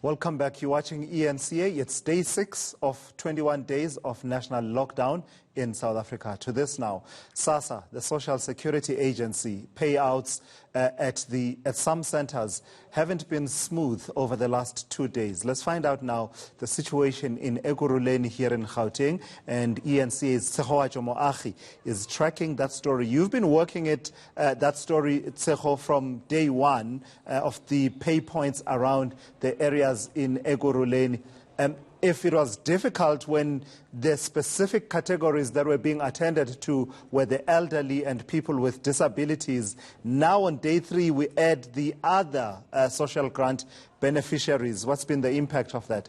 Welcome back. You're watching eNCA. It's day 6 of 21 days of national lockdown in South Africa. To this now, Sassa, the Social Security Agency, payouts at some centers haven't been smooth over the last 2 days. Let's find out now the situation in Ekurhuleni here in Gauteng, and eNCA's Tshegohaco Moagi is tracking that story. You've been working at that story, Tshegohaco, from day one of the pay points around the areas in Ekurhuleni. If it was difficult when the specific categories that were being attended to were the elderly and people with disabilities, now on day 3 we add the other social grant beneficiaries. What's been the impact of that?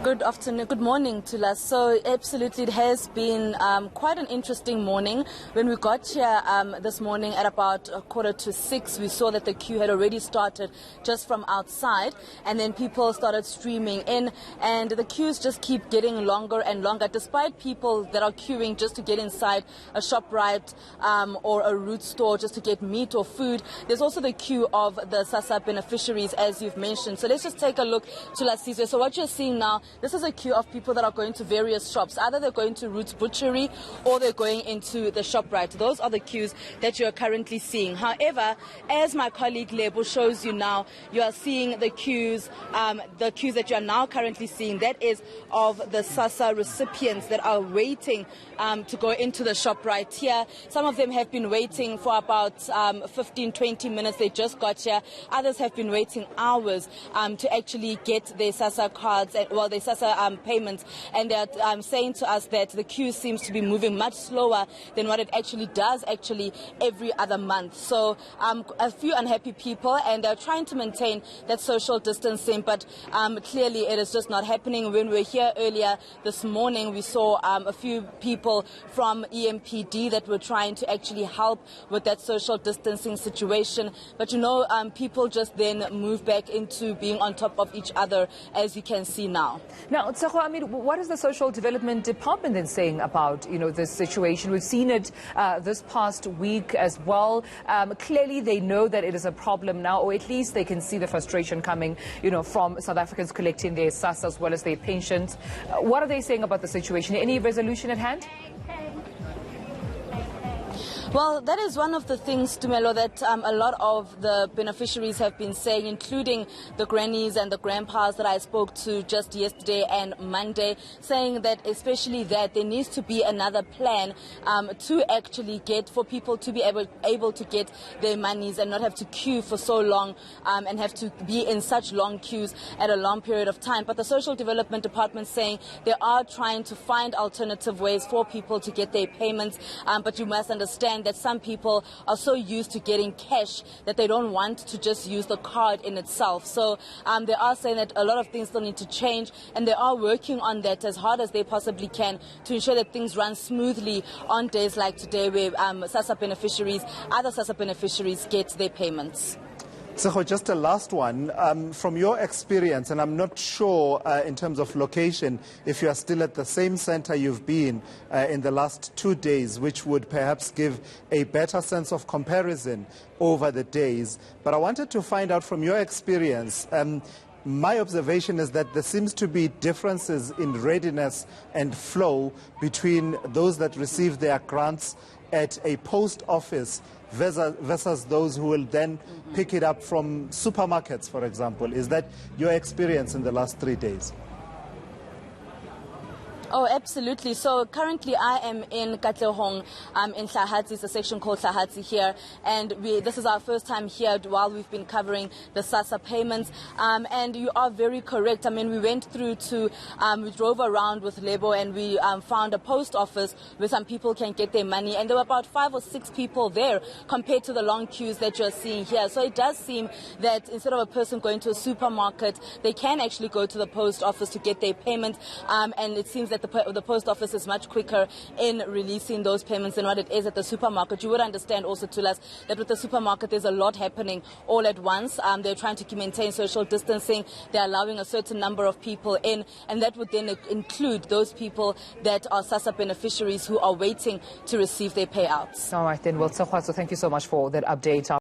Good afternoon, good morning to us. So absolutely, it has been quite an interesting morning. When we got here this morning at about 5:45, we saw that the queue had already started just from outside, and then people started streaming in, and the queues just keep getting longer and longer, despite people that are queuing just to get inside a ShopRite or a root store just to get meat or food. There's also the queue of the Sassa beneficiaries, as you've mentioned. So let's just take a look to Lasizwe. So what you're seeing now, this is a queue of people that are going to various shops. Either they're going to Roots Butchery or they're going into the ShopRite. Those are the queues that you're currently seeing. However, as my colleague Lebo shows you now, you are seeing the queues that you are now currently seeing. That is of the Sassa recipients that are waiting to go into the ShopRite here. Some of them have been waiting for about 15-20 minutes. They just got here. Others have been waiting hours to actually get their Sassa cards, their Sassa payments, and they're saying to us that the queue seems to be moving much slower than what it actually does every other month. So a few unhappy people, and they're trying to maintain that social distancing, but clearly it is just not happening. When we were here earlier this morning, we saw a few people from EMPD that were trying to actually help with that social distancing situation, but people just then move back into being on top of each other, as you can see now. Now, Tshegohaco, I mean, what is the Social Development Department then saying about, this situation? We've seen it this past week as well. Clearly, they know that it is a problem now, or at least they can see the frustration coming, from South Africans collecting their Sassa as well as their pensions. What are they saying about the situation? Any resolution at hand? Well, that is one of the things, Tumelo, that a lot of the beneficiaries have been saying, including the grannies and the grandpas that I spoke to just yesterday and Monday, saying that especially that there needs to be another plan to actually for people to be able to get their monies and not have to queue for so long and have to be in such long queues at a long period of time. But the Social Development Department saying they are trying to find alternative ways for people to get their payments, but you must understand that some people are so used to getting cash that they don't want to just use the card in itself. So they are saying that a lot of things still need to change, and they are working on that as hard as they possibly can to ensure that things run smoothly on days like today, where other Sassa beneficiaries get their payments. Tshegohaco, just a last one. From your experience, and I'm not sure in terms of location, if you are still at the same center you've been in the last 2 days, which would perhaps give a better sense of comparison over the days. But I wanted to find out from your experience, my observation is that there seems to be differences in readiness and flow between those that receive their grants at a post office versus those who will then pick it up from supermarkets, for example. Is that your experience in the last 3 days? Oh, absolutely. So currently I am in Katlehong, in Hlahatsi. It's a section called Hlahatsi here, and this is our first time here while we've been covering the Sassa payments. And you are very correct. I mean, we went through we drove around with Lebo, and we found a post office where some people can get their money, and there were about 5 or 6 people there compared to the long queues that you're seeing here. So it does seem that instead of a person going to a supermarket, they can actually go to the post office to get their payment, and it seems that the post office is much quicker in releasing those payments than what it is at the supermarket. You would understand also, Tulas, that with the supermarket there's a lot happening all at once. They're trying to maintain social distancing. They're allowing a certain number of people in, and that would then include those people that are Sassa beneficiaries who are waiting to receive their payouts. All right then, well, Tshegohaco, thank you so much for that update.